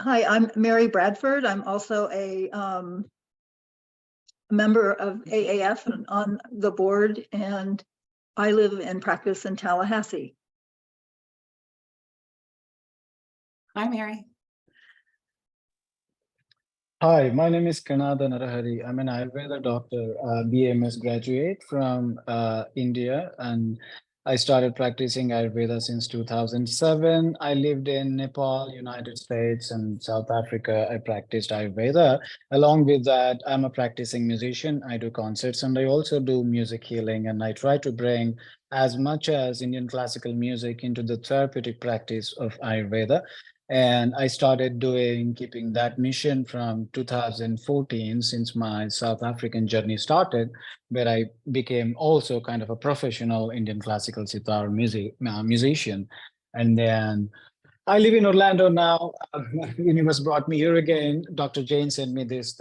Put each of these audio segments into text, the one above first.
Hi, I'm Mary Bradford. I'm also a member of AAF and on the board, and I live and practice in Tallahassee. Hi, Mary. Hi, my name is Kanada Narahari. I'm an Ayurveda doctor, BMS graduate from India, and I started practicing Ayurveda since 2007. I lived in Nepal, United States, and South Africa. I practiced Ayurveda. Along with that, I'm a practicing musician. I do concerts and I also do music healing, and I try to bring as much as Indian classical music into the therapeutic practice of Ayurveda. And I started keeping that mission from 2014, since my South African journey started, where I became also kind of a professional Indian classical sitar musician. And then I live in Orlando now. Universe brought me here again. Dr. Jane sent me this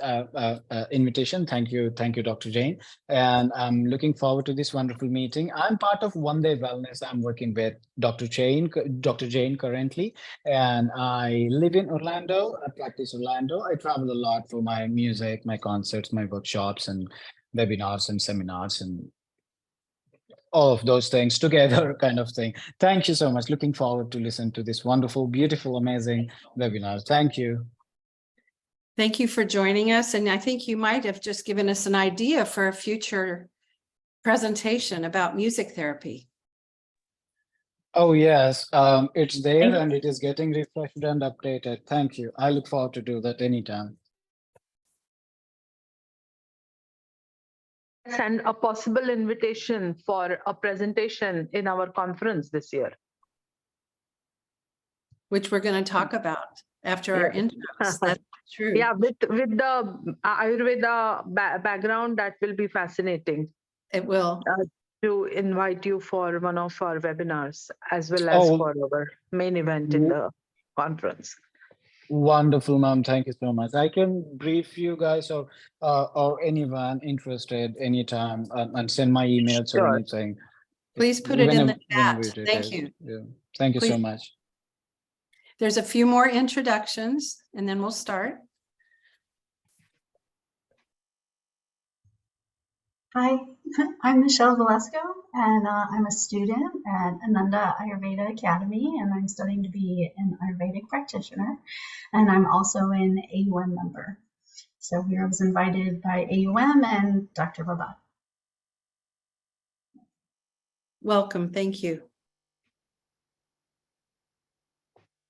invitation. Thank you, Dr. Jane. And I'm looking forward to this wonderful meeting. I'm part of One Day Wellness. I'm working with Dr. Jane currently, and I live in Orlando. I practice Orlando. I travel a lot for my music, my concerts, my workshops, and webinars and seminars, and all of those things together kind of thing. Thank you so much. Looking forward to listen to this wonderful, beautiful, amazing webinar. Thank you. Thank you for joining us. And I think you might have just given us an idea for a future presentation about music therapy. Oh, yes. It's there and it is getting refreshed and updated. Thank you. I look forward to do that anytime. And a possible invitation for a presentation in our conference this year. Which we're going to talk about after our intros. That's true. Yeah, with the Ayurveda background, that will be fascinating. It will. To invite you for one of our webinars, as well as for our main event in the conference. Wonderful, ma'am. Thank you so much. I can brief you guys or anyone interested anytime and send my emails or anything. Please put it in the chat. Thank you. Yeah. Thank you so much. There's a few more introductions and then we'll start. Hi, I'm Michelle Velasco, and I'm a student at Ananda Ayurveda Academy, and I'm studying to be an Ayurvedic practitioner, and I'm also an AUM member. So I was invited by AUM and Dr. Babat. Welcome, thank you.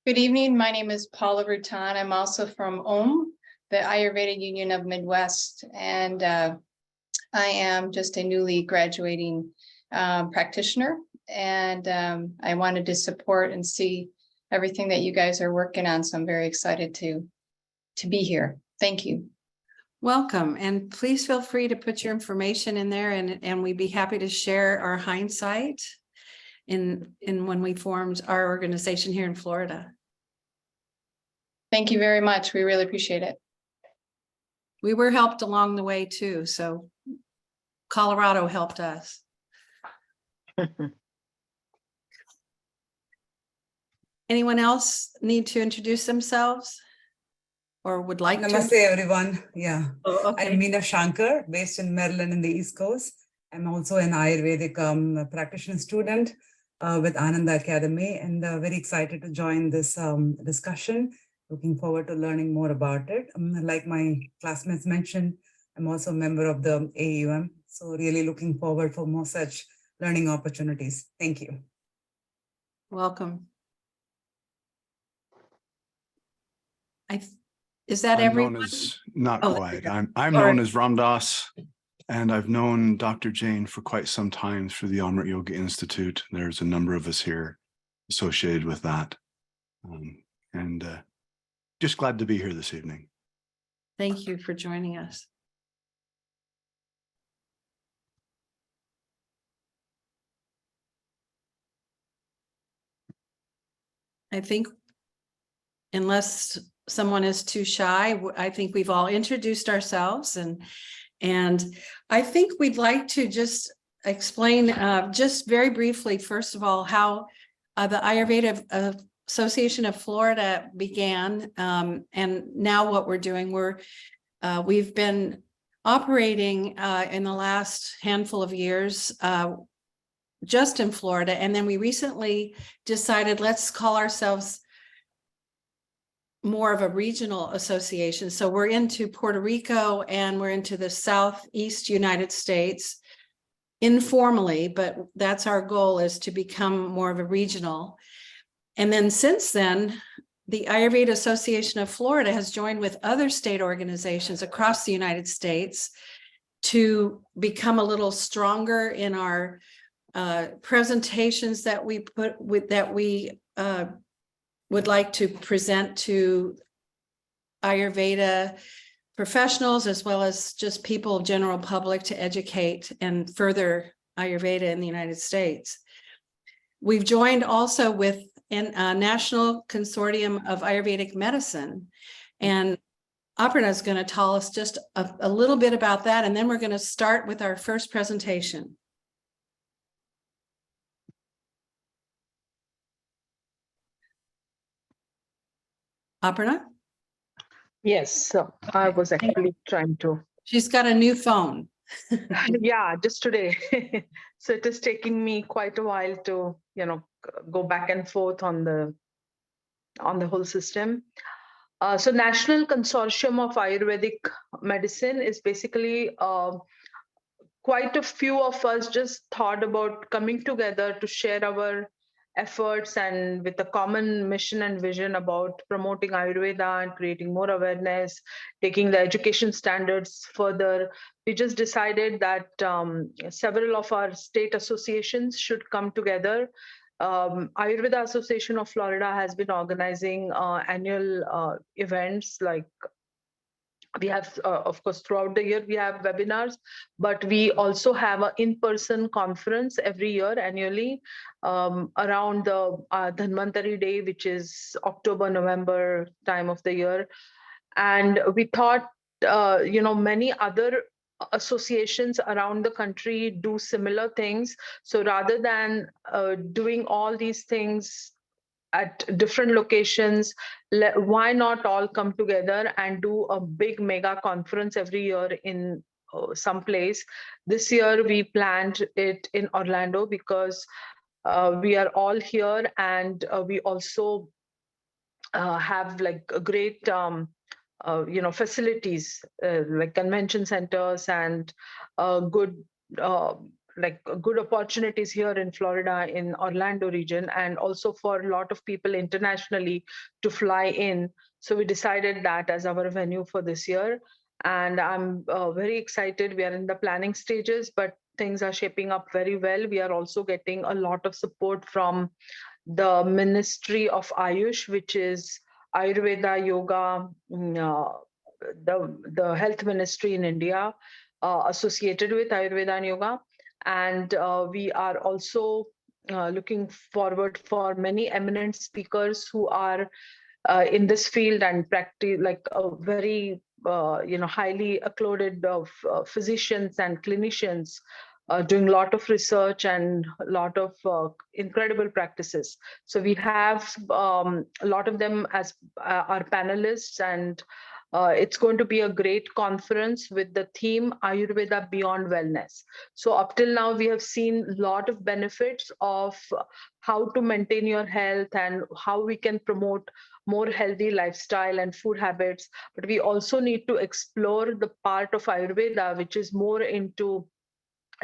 Good evening, my name is Paula Rutan. I'm also from OM, the Ayurveda Union of Midwest, and I am just a newly graduating practitioner, and I wanted to support and see everything that you guys are working on. So I'm very excited to be here. Thank you. Welcome, and please feel free to put your information in there, and we'd be happy to share our hindsight in when we formed our organization here in Florida. Thank you very much. We really appreciate it. We were helped along the way too, so Colorado helped us. Anyone else need to introduce themselves or would like Namaste, to? everyone. Yeah. Oh, okay. I'm Meena Shankar, based in Maryland in the East Coast. I'm also an Ayurvedic practitioner student with Ananda Academy, and very excited to join this discussion. Looking forward to learning more about it. Like my classmates mentioned, I'm also a member of the AUM. So really looking forward for more such learning opportunities. Thank you. Welcome. Is that I'm everyone? known as, not Oh, quite. I'm known as Ramdas, and I've known Dr. Jane for quite some time through the Amrit Yoga Institute. There's a number of us here associated with that. Just glad to be here this evening. Thank you for joining us. I think unless someone is too shy, I think we've all introduced ourselves, and I think we'd like to just explain just very briefly, first of all, how the Ayurveda Association of Florida began, and now what we're doing, we've been operating in the last handful of years just in Florida, and then we recently decided let's call ourselves more of a regional association. So we're into Puerto Rico and we're into the Southeast United States informally, but that's our goal, is to become more of a regional. And then since then, the Ayurveda Association of Florida has joined with other state organizations across the United States to become a little stronger in our presentations that we would like to present to Ayurveda professionals, as well as just people, general public, to educate and further Ayurveda in the United States. We've joined also with a National Consortium of Ayurvedic Medicine, and Aparna is going to tell us just a little bit about that, and then we're going to start with our first presentation. Aparna? Yes, so I was actually trying to. She's got a new phone. Yeah, just today. So it is taking me quite a while to, go back and forth on the whole system. So National Consortium of Ayurvedic Medicine is basically quite a few of us just thought about coming together to share our efforts, and with a common mission and vision about promoting Ayurveda and creating more awareness, taking the education standards further. We just decided that several of our state associations should come together. Ayurveda Association of Florida has been organizing annual events, like we have, of course, throughout the year, we have webinars, but we also have an in-person conference every year annually around the Dhanvantari Day, which is October, November time of the year. And we thought, many other associations around the country do similar things. So rather than doing all these things at different locations, why not all come together and do a big mega conference every year in some place? This year we planned it in Orlando because we are all here, and we also have like a great facilities like convention centers and good good opportunities here in Florida, in Orlando region, and also for a lot of people internationally to fly in. So we decided that as our venue for this year. And I'm very excited. We are in the planning stages, but things are shaping up very well. We are also getting a lot of support from the Ministry of Ayush, which is Ayurveda, Yoga, the health ministry in India, associated with Ayurveda and Yoga. And we are also looking forward for many eminent speakers who are in this field and practice, like a very highly acclaimed physicians and clinicians doing a lot of research and a lot of incredible practices. So we have a lot of them as our panelists, and it's going to be a great conference with the theme Ayurveda Beyond Wellness. So up till now, we have seen a lot of benefits of how to maintain your health and how we can promote more healthy lifestyle and food habits. But we also need to explore the part of Ayurveda, which is more into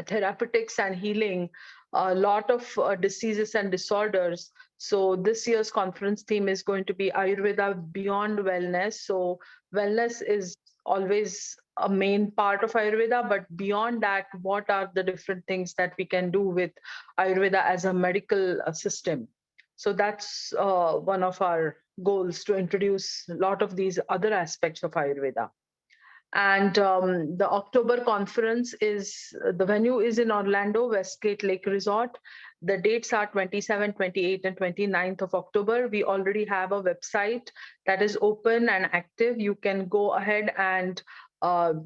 therapeutics and healing a lot of diseases and disorders. So this year's conference theme is going to be Ayurveda Beyond Wellness. So wellness is always a main part of Ayurveda, but beyond that, what are the different things that we can do with Ayurveda as a medical system? So that's one of our goals, to introduce a lot of these other aspects of Ayurveda. And the October conference the venue is in Orlando, Westgate Lake Resort. The dates are 27, 28, and 29th of October. We already have a website that is open and active. You can go ahead and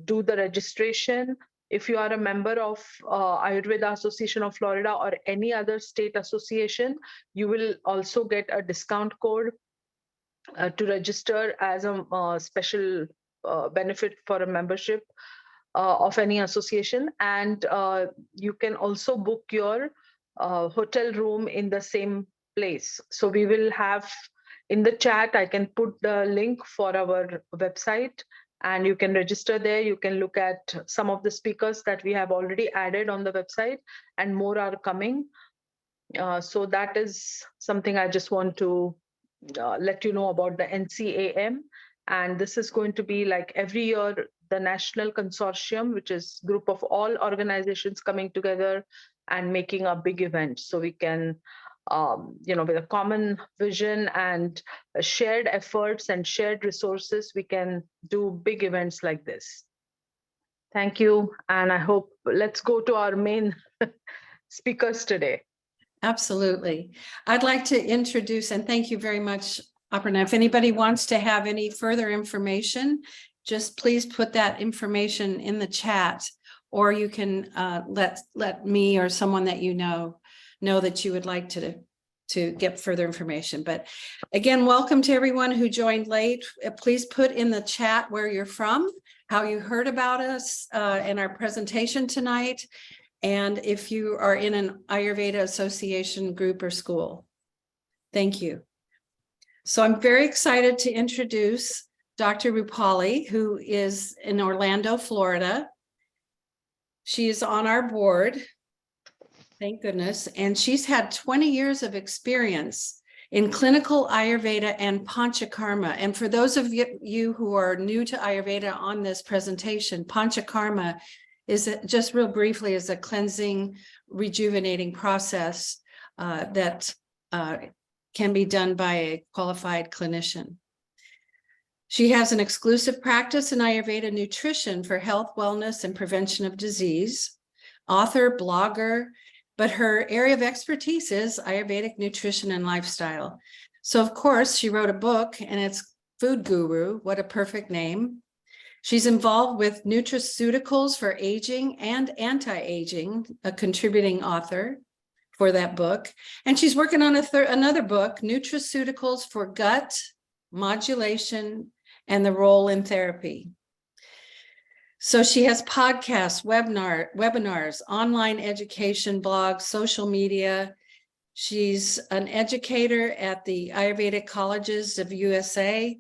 do the registration. if you are a member of Ayurveda Association of Florida or any other state association, you will also get a discount code to register as a special benefit for a membership of any association. And you can also book your hotel room in the same place. So we will have in the chat, I can put the link for our website and you can register there. You can look at some of the speakers that we have already added on the website and more are coming. So that is something I just want to let you know about the NCAM. And this is going to be like every year, the National Consortium, which is group of all organizations coming together and making a big event. So we can, with a common vision and shared efforts and shared resources, we can do big events like this. Thank you. And I hope, let's go to our main speakers today. Absolutely. I'd like to introduce, and thank you very much, Aparna. If anybody wants to have any further information, just please put that information in the chat, or you can let me or someone that you know that you would like to get further information. But again, welcome to everyone who joined late. Please put in the chat where you're from, how you heard about us in our presentation tonight, and if you are in an Ayurveda Association group or school. Thank you. So I'm very excited to introduce Dr. Rupali, who is in Orlando, Florida. She is on our board, thank goodness, and she's had 20 years of experience in clinical Ayurveda and Panchakarma. And for those of you who are new to Ayurveda on this presentation, Panchakarma is just real briefly is a cleansing, rejuvenating process that can be done by a qualified clinician. She has an exclusive practice in Ayurveda nutrition for health, wellness, and prevention of disease. Author, blogger, but her area of expertise is Ayurvedic nutrition and lifestyle. So of course, she wrote a book and it's Food Guru, what a perfect name. She's involved with nutraceuticals for aging and anti-aging, a contributing author for that book. And she's working on another book, Nutraceuticals for Gut Modulation and the Role in Therapy. So she has podcasts, webinars, online education, blogs, social media. She's an educator at the Ayurvedic Colleges of USA,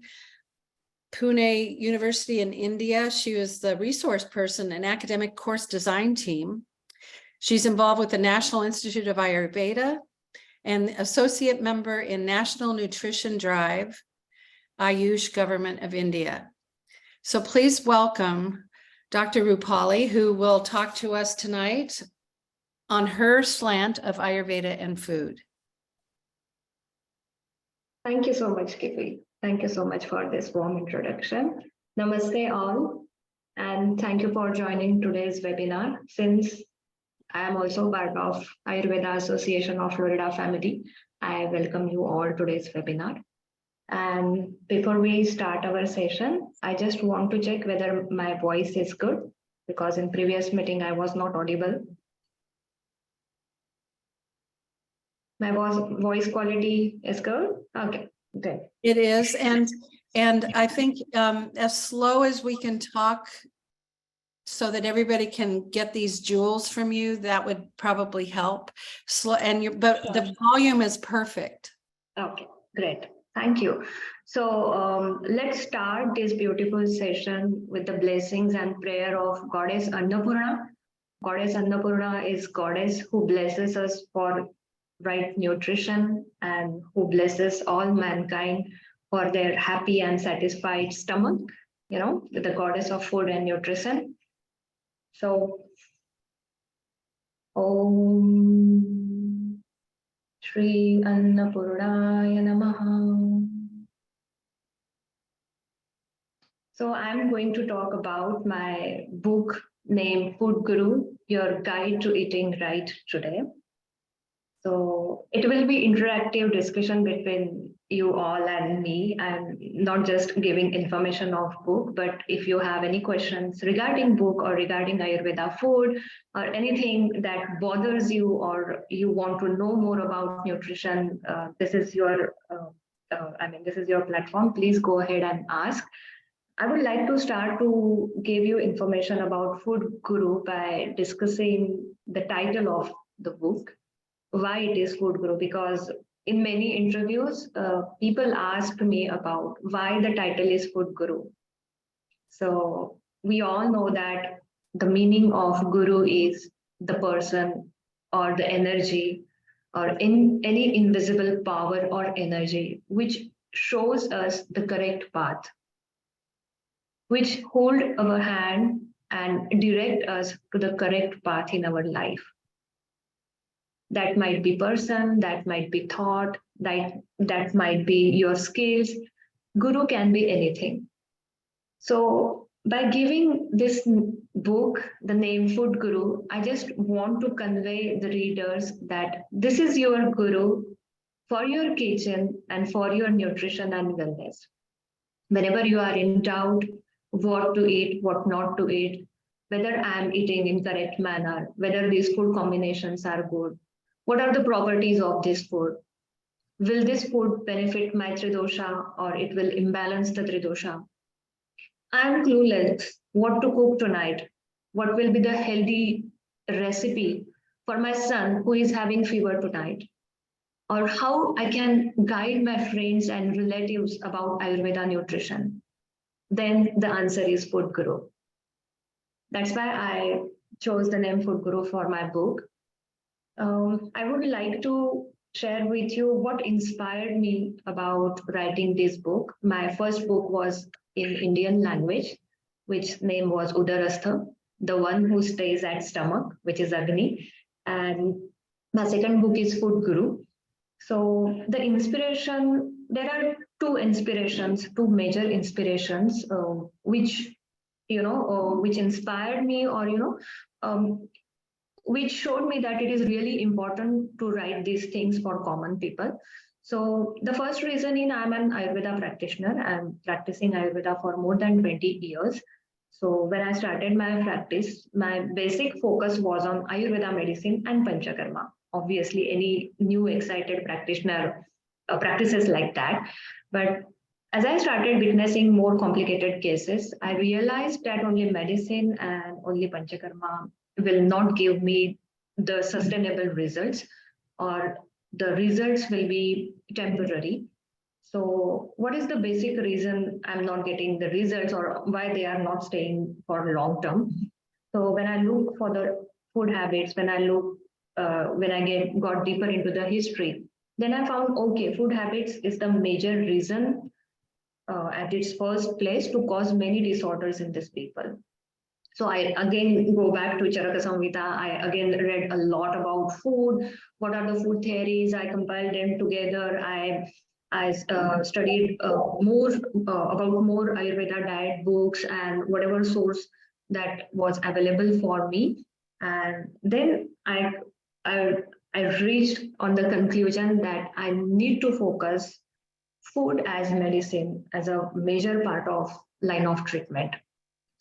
Pune University in India. She was the resource person and academic course design team. She's involved with the National Institute of Ayurveda and associate member in National Nutrition Drive, Ayush Government of India. So please welcome Dr. Rupali, who will talk to us tonight on her slant of Ayurveda and food. Thank you so much, Kippy. Thank you so much for this warm introduction. Namaste all, and thank you for joining today's webinar. Since I am also part of Ayurveda Association of Florida family, I welcome you all to today's webinar. And before we start our session, I just want to check whether my voice is good, because in previous meeting I was not audible. My voice quality is good? Okay, good. It is, and I think as slow as we can talk so that everybody can get these jewels from you, that would probably help. Slow, but the volume is perfect. Okay, great. Thank you. So let's start this beautiful session with the blessings and prayer of Goddess Annapurna. Goddess Annapurna is goddess who blesses us for right nutrition and who blesses all mankind for their happy and satisfied stomach, with the goddess of food and nutrition. So, Om Shri Annapurnaya Namaha. So I'm going to talk about my book named Food Guru, Your Guide to Eating Right today. So it will be interactive discussion between you all and me, and not just giving information of book, but if you have any questions regarding book or regarding Ayurveda food or anything that bothers you, or you want to know more about nutrition, this is your this is your platform. Please go ahead and ask. I would like to start to give you information about Food Guru by discussing the title of the book, why it is Food Guru, because in many interviews, people asked me about why the title is Food Guru. So we all know that the meaning of Guru is the person or the energy or in any invisible power or energy, which shows us the correct path, which hold our hand and direct us to the correct path in our life. That might be person, that might be thought, that might be your skills. Guru can be anything. So by giving this book the name Food Guru, I just want to convey the readers that this is your guru for your kitchen and for your nutrition and wellness. Whenever you are in doubt what to eat, what not to eat, whether I'm eating in correct manner, whether these food combinations are good, what are the properties of this food? Will this food benefit my tridosha or it will imbalance the tridosha? I'm clueless what to cook tonight. What will be the healthy recipe for my son who is having fever tonight? Or how I can guide my friends and relatives about Ayurveda nutrition? Then the answer is Food Guru. That's why I chose the name Food Guru for my book. I would like to share with you what inspired me about writing this book. My first book was in Indian language, which name was Udarastha, the one who stays at stomach, which is Agni. And my second book is Food Guru. So the inspiration, there are two major inspirations, which which inspired me, or which showed me that it is really important to write these things for common people. So the first reason is I'm an Ayurveda practitioner. I'm practicing Ayurveda for more than 20 years. So when I started my practice, my basic focus was on Ayurveda medicine and Panchakarma. Obviously, any new excited practitioner practices like that. But as I started witnessing more complicated cases, I realized that only medicine and only Panchakarma will not give me the sustainable results, or the results will be temporary. So what is the basic reason I'm not getting the results, or why they are not staying for long term? So when I look for the food habits, when I got deeper into the history, then I found, okay, food habits is the major reason at its first place to cause many disorders in these people. So I again go back to Charaka Samhita. I again read a lot about food. What are the food theories? I compiled them together. I studied more about more Ayurveda diet books and whatever source that was available for me. And then I reached on the conclusion that I need to focus food as medicine as a major part of line of treatment.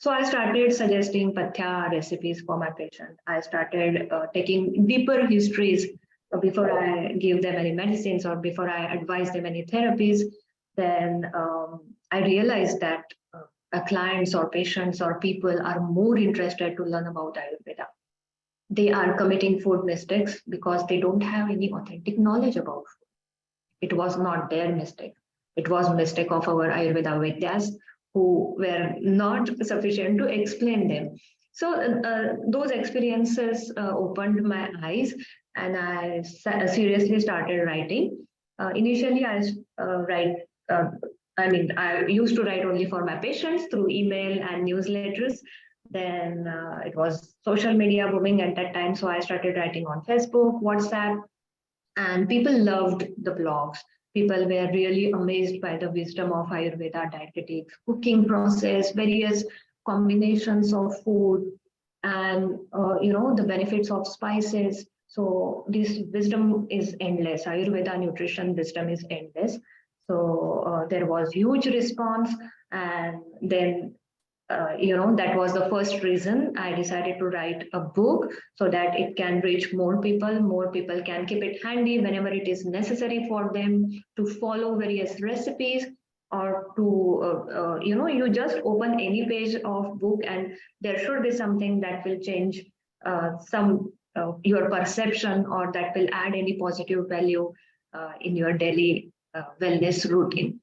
So I started suggesting pathya recipes for my patient. I started taking deeper histories before I give them any medicines or before I advise them any therapies. Then I realized that clients or patients or people are more interested to learn about Ayurveda. They are committing food mistakes because they don't have any authentic knowledge about food. It was not their mistake. It was a mistake of our Ayurveda Vaidyas who were not sufficient to explain them. So those experiences opened my eyes, and I seriously started writing. Initially, I used to write only for my patients through email and newsletters. Then it was social media booming at that time, so I started writing on Facebook, WhatsApp, and people loved the blogs. People were really amazed by the wisdom of Ayurveda dietetics, cooking process, various combinations of food, and the benefits of spices. So this wisdom is endless. Ayurveda nutrition wisdom is endless. So there was huge response, and then that was the first reason I decided to write a book so that it can reach more people. More people can keep it handy whenever it is necessary for them to follow various recipes, or to, you just open any page of book and there should be something that will change your perception, or that will add any positive value in your daily wellness routine.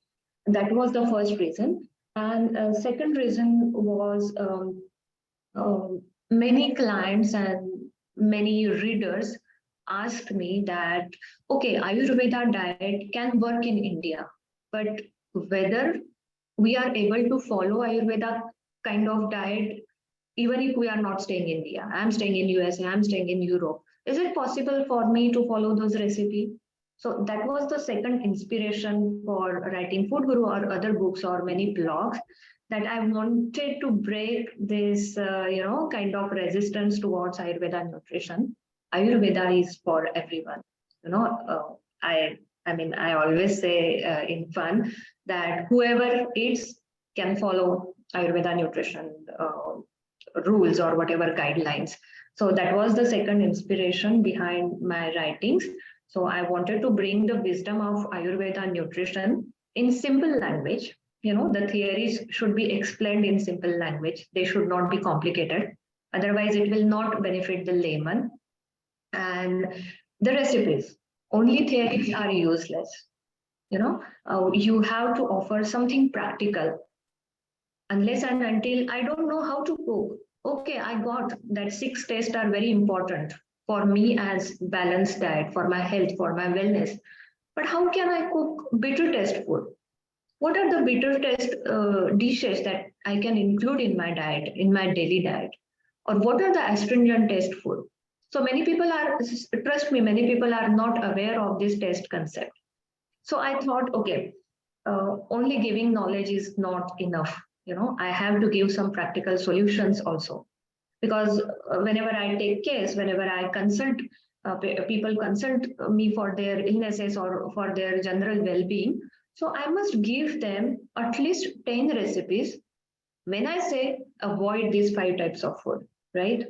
That was the first reason. And second reason was many clients and many readers asked me that, okay, Ayurveda diet can work in India, but whether we are able to follow Ayurveda kind of diet, even if we are not staying in India, I'm staying in USA, I'm staying in Europe, is it possible for me to follow those recipes? So that was the second inspiration for writing Food Guru or other books or many blogs, that I wanted to break this, kind of resistance towards Ayurveda nutrition. Ayurveda is for everyone. I always say in fun that whoever eats can follow Ayurveda nutrition rules or whatever guidelines. So that was the second inspiration behind my writings. So I wanted to bring the wisdom of Ayurveda nutrition in simple language. The theories should be explained in simple language. They should not be complicated. Otherwise, it will not benefit the layman. And the recipes, only theories are useless. You have to offer something practical. Unless and until I don't know how to cook. Okay, I got that 6 tastes are very important for me as balanced diet, for my health, for my wellness. But how can I cook bitter taste food? What are the bitter taste dishes that I can include in my diet, in my daily diet? Or what are the astringent taste food? So many people are, trust me, many people are not aware of this taste concept. So I thought, okay, only giving knowledge is not enough. I have to give some practical solutions also. Because whenever I take case, whenever I consult, people consult me for their illnesses or for their general well-being. So I must give them at least 10 recipes. When I say avoid these 5 types of food, right?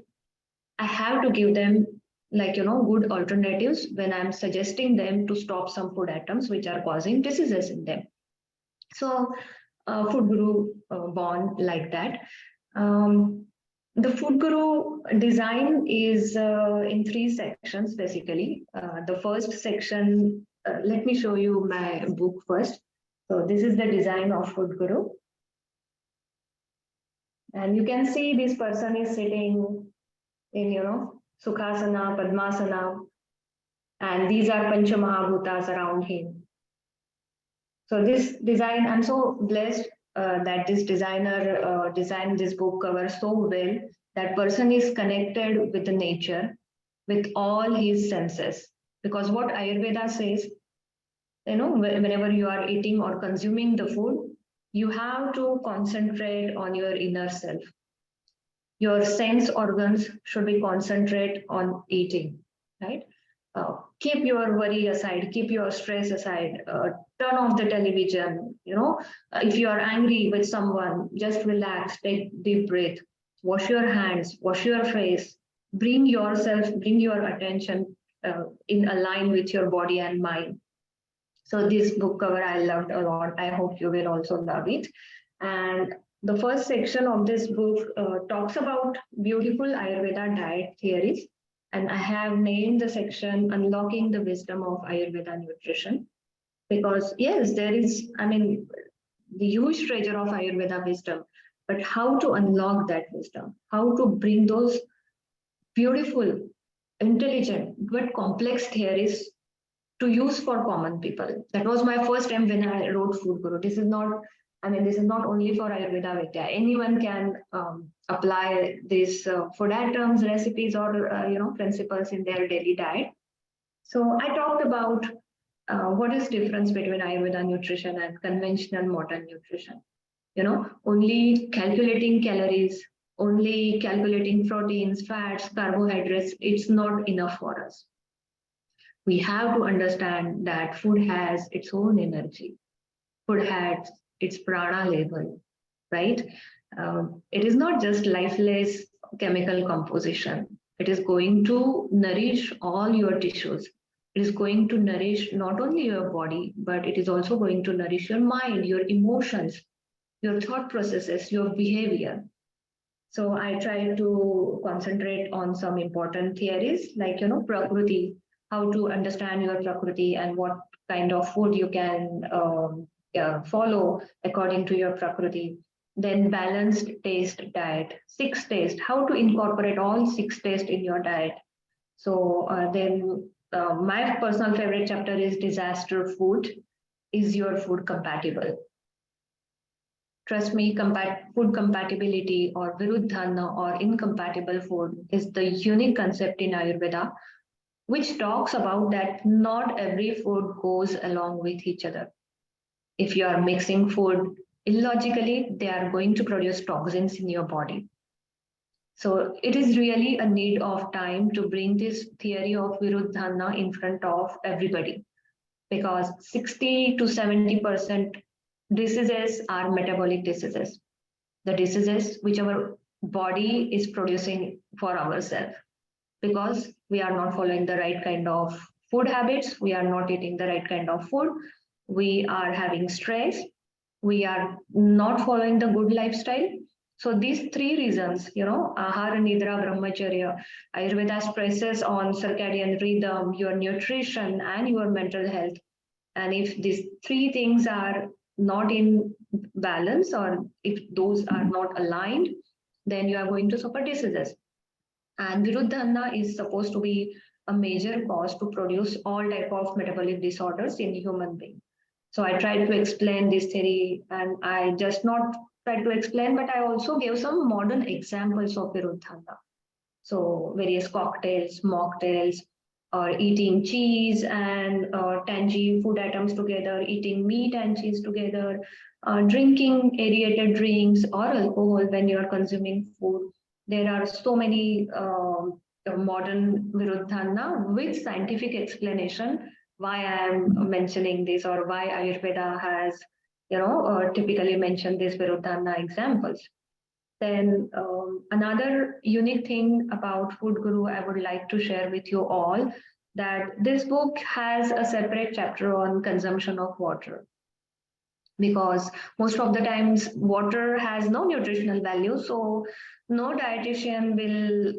I have to give them good alternatives when I'm suggesting them to stop some food items which are causing diseases in them. So Food Guru born like that. The Food Guru design is in 3 sections, basically. The first section, let me show you my book first. So this is the design of Food Guru. And you can see this person is sitting in, Sukhasana, Padmasana, and these are Pancha Mahabhutas around him. So this design, I'm so blessed that this designer designed this book cover so well. That person is connected with the nature, with all his senses. Because what Ayurveda says, whenever you are eating or consuming the food, you have to concentrate on your inner self. Your sense organs should be concentrate on eating, right? Keep your worry aside, keep your stress aside, turn off the television, if you are angry with someone, just relax, take deep breath, wash your hands, wash your face, bring your attention in align with your body and mind. So this book cover I loved a lot. I hope you will also love it. And the first section of this book talks about beautiful Ayurveda diet theories. And I have named the section Unlocking the Wisdom of Ayurveda Nutrition. Because yes, there is, the huge treasure of Ayurveda wisdom, but how to unlock that wisdom, how to bring those beautiful, intelligent, but complex theories to use for common people. That was my first time when I wrote Food Guru. This is not only for Ayurveda Vidya. Anyone can apply these food items, recipes, or principles in their daily diet. So I talked about what is difference between Ayurveda nutrition and conventional modern nutrition. Only calculating calories, only calculating proteins, fats, carbohydrates, it's not enough for us. We have to understand that food has its own energy. Food has its prana level, right? It is not just lifeless chemical composition. It is going to nourish all your tissues. It is going to nourish not only your body, but it is also going to nourish your mind, your emotions, your thought processes, your behavior. So I try to concentrate on some important theories like, Prakriti, how to understand your Prakriti and what kind of food you can follow according to your Prakriti. Then balanced taste diet, 6 taste, how to incorporate all 6 taste in your diet. So then my personal favorite chapter is disaster food. Is your food compatible? Trust me, food compatibility or viruddhana or incompatible food is the unique concept in Ayurveda, which talks about that not every food goes along with each other. If you are mixing food illogically, they are going to produce toxins in your body. So it is really a need of time to bring this theory of viruddhana in front of everybody, because 60 to 70% diseases are metabolic diseases, the diseases which our body is producing for ourselves, because we are not following the right kind of food habits, we are not eating the right kind of food, we are having stress, we are not following the good lifestyle. So these 3 reasons, ahara, nidra, brahmacharya, Ayurveda stresses on circadian rhythm, your nutrition and your mental health. And if these 3 things are not in balance, or if those are not aligned, then you are going to suffer diseases. And viruddhana is supposed to be a major cause to produce all type of metabolic disorders in human being. So I tried to explain this theory, and I just not tried to explain, but I also gave some modern examples of viruddhana. So various cocktails, mocktails, or eating cheese and tangy food items together, eating meat and cheese together, drinking aerated drinks or alcohol when you are consuming food. There are so many modern viruddhana with scientific explanation why I am mentioning this, or why Ayurveda has, typically mentioned these viruddhana examples. Then another unique thing about Food Guru I would like to share with you all, that this book has a separate chapter on consumption of water. Because most of the times water has no nutritional value. So no dietitian will,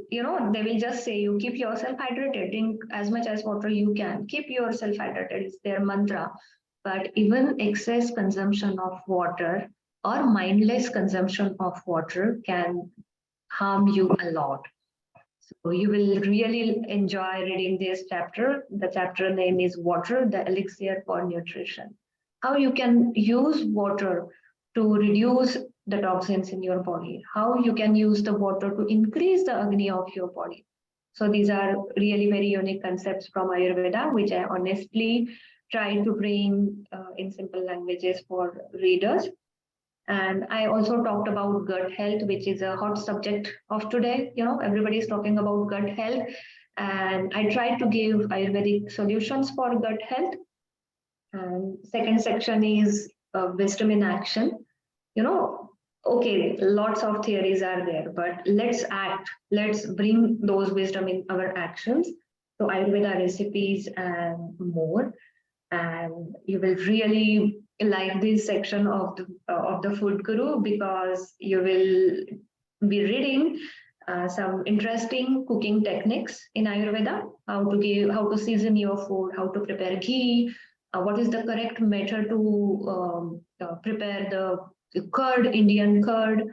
they will just say you keep yourself hydrated, drink as much as water you can, keep yourself hydrated, it's their mantra. But even excess consumption of water or mindless consumption of water can harm you a lot. So you will really enjoy reading this chapter. The chapter name is Water, the Elixir for Nutrition. How you can use water to reduce the toxins in your body, how you can use the water to increase the agni of your body. So these are really very unique concepts from Ayurveda, which I honestly try to bring in simple languages for readers. And I also talked about gut health, which is a hot subject of today. Everybody is talking about gut health. And I tried to give Ayurvedic solutions for gut health. And second section is wisdom in action. Okay, lots of theories are there, but let's act. Let's bring those wisdom in our actions. So Ayurveda recipes and more. And you will really like this section of the Food Guru, because you will be reading some interesting cooking techniques in Ayurveda, how to season your food, how to prepare ghee, what is the correct method to prepare the curd, Indian curd,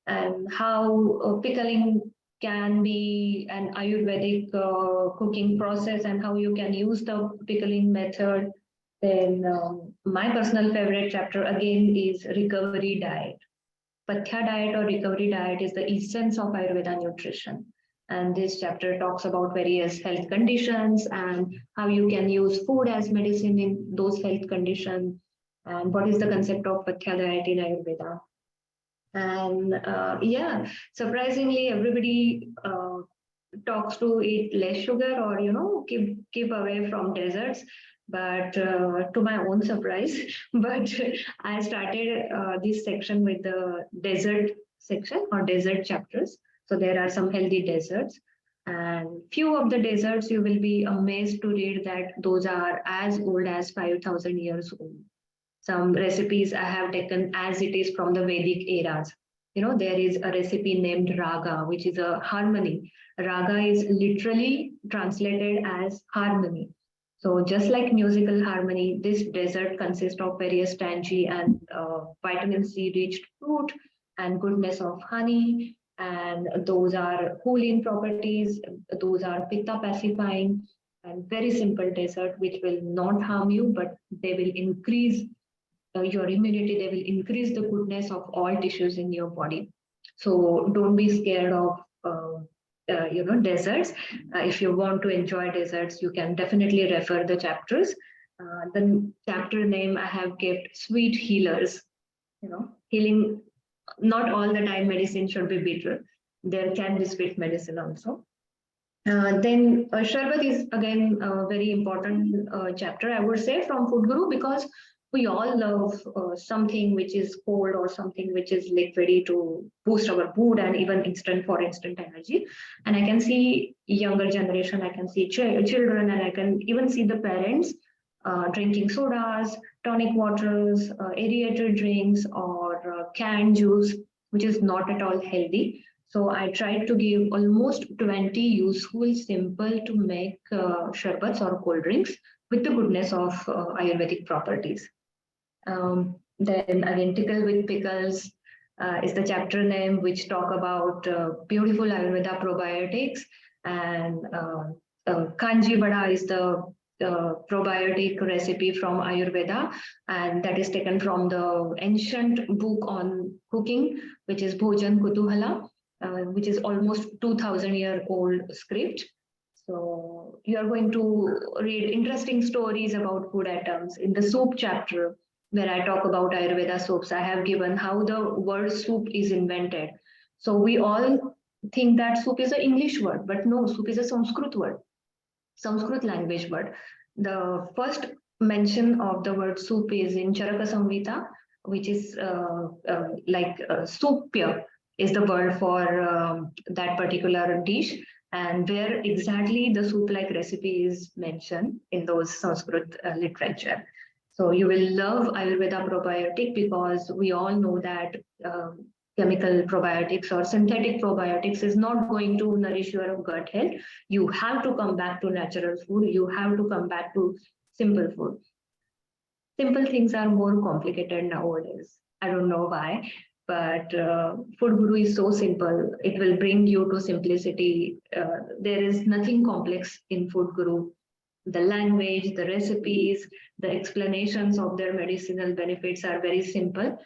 and how pickling can be an Ayurvedic cooking process, and how you can use the pickling method. Then my personal favorite chapter again is recovery diet. Pathya diet or recovery diet is the essence of Ayurveda nutrition. And this chapter talks about various health conditions and how you can use food as medicine in those health conditions, and what is the concept of Pathya diet in Ayurveda. And yeah, surprisingly, everybody talks to eat less sugar or, keep away from desserts. But to my own surprise, but I started this section with the dessert section or dessert chapters. So there are some healthy desserts. And few of the desserts you will be amazed to read that those are as old as 5,000 years old. Some recipes I have taken as it is from the Vedic eras. There is a recipe named raga, which is a harmony. Raga is literally translated as harmony. So just like musical harmony, this dessert consists of various tangy and vitamin C rich fruit and goodness of honey. And those are cooling properties. Those are pitta pacifying and very simple dessert, which will not harm you, but they will increase your immunity. They will increase the goodness of all tissues in your body. So don't be scared of desserts. If you want to enjoy desserts, you can definitely refer the chapters. The chapter name I have kept sweet healers. Healing. Not all the time medicine should be bitter. There can be sweet medicine also. Then Sharbat is again a very important chapter, I would say, from Food Guru, because we all love something which is cold or something which is liquidy to boost our mood and even instant energy. And I can see younger generation, I can see children, and I can even see the parents drinking sodas, tonic waters, aerated drinks, or canned juice, which is not at all healthy. So I tried to give almost 20 useful, simple to make sharbats or cold drinks with the goodness of Ayurvedic properties. Then again, Tickle with Pickles is the chapter name, which talk about beautiful Ayurveda probiotics. And Kanji Vada is the probiotic recipe from Ayurveda, and that is taken from the ancient book on cooking, which is Bhojan Kutuhala, which is almost 2,000-year-old script. So you are going to read interesting stories about food items. In the soup chapter, where I talk about Ayurveda soaps, I have given how the word soup is invented. So we all think that soup is an English word, but no, soup is a Sanskrit word, Sanskrit language word. The first mention of the word soup is in Charaka Samhita, which is soupya is the word for that particular dish, and where exactly the soup-like recipe is mentioned in those Sanskrit literature. So you will love Ayurveda probiotic, because we all know that chemical probiotics or synthetic probiotics is not going to nourish your gut health. You have to come back to natural food. You have to come back to simple food. Simple things are more complicated nowadays. I don't know why, but Food Guru is so simple. It will bring you to simplicity. There is nothing complex in Food Guru. The language, the recipes, the explanations of their medicinal benefits are very simple.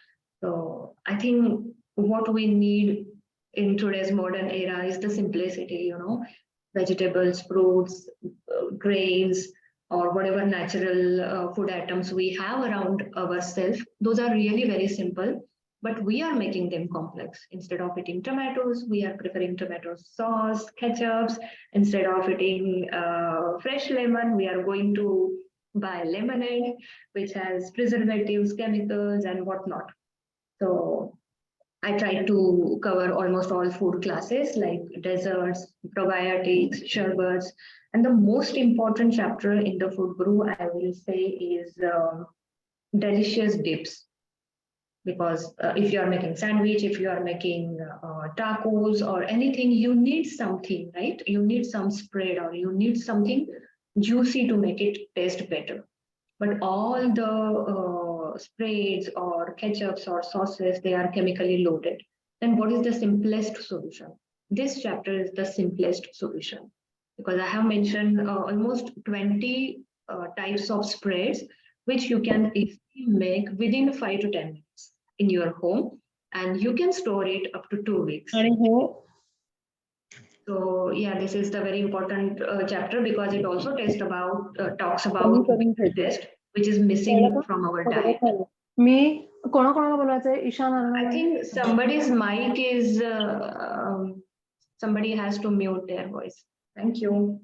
So I think what we need in today's modern era is the simplicity, vegetables, fruits, grains, or whatever natural food items we have around ourselves. Those are really very simple, but we are making them complex. Instead of eating tomatoes, we are preferring tomato sauce, ketchups. Instead of eating fresh lemon, we are going to buy lemonade, which has preservatives, chemicals, and whatnot. So I try to cover almost all food classes like desserts, probiotics, sherbets, and the most important chapter in the Food Guru, I will say, is delicious dips. Because if you are making sandwich, if you are making tacos or anything, you need something, right? You need some spread, or you need something juicy to make it taste better. But all the spreads or ketchups or sauces, they are chemically loaded. Then what is the simplest solution? This chapter is the simplest solution, because I have mentioned almost 20 types of spreads, which you can easily make within 5 to 10 minutes in your home, and you can store it up to 2 weeks. So yeah, this is the very important chapter, because it also talks about taste, which is missing from our diet. कोणाकोणाला बोलायचंय? Ishan I think somebody's mic is, somebody has to mute their voice. Thank you.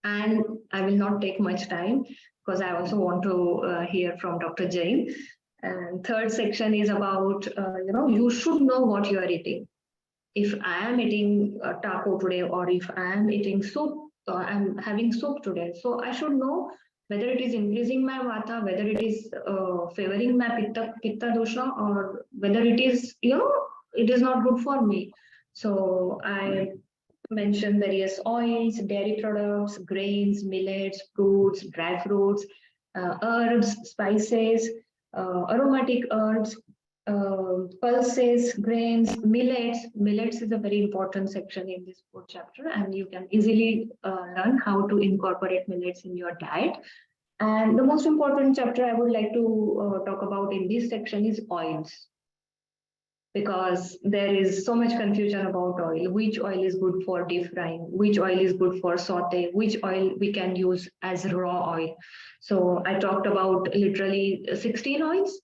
And I will not take much time because I also want to hear from Dr. Jain. And third section is about, you should know what you are eating. If I am eating taco today, or if I am eating soup, I'm having soup today. So I should know whether it is increasing my vata, whether it is favoring my pitta dosha, or whether it is, it is not good for me. So I mentioned various oils, dairy products, grains, millets, fruits, dry fruits, herbs, spices, aromatic herbs, pulses, grains, millets. Millets is a very important section in this fourth chapter, and you can easily learn how to incorporate millets in your diet. And the most important chapter I would like to talk about in this section is oils, because there is so much confusion about oil. Which oil is good for deep frying? Which oil is good for saute? Which oil we can use as raw oil? So I talked about literally 16 oils.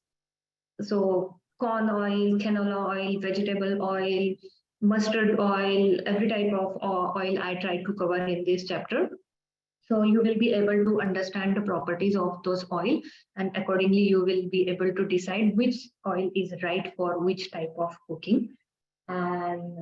So corn oil, canola oil, vegetable oil, mustard oil, every type of oil I tried to cover in this chapter. So you will be able to understand the properties of those oil, and accordingly you will be able to decide which oil is right for which type of cooking. And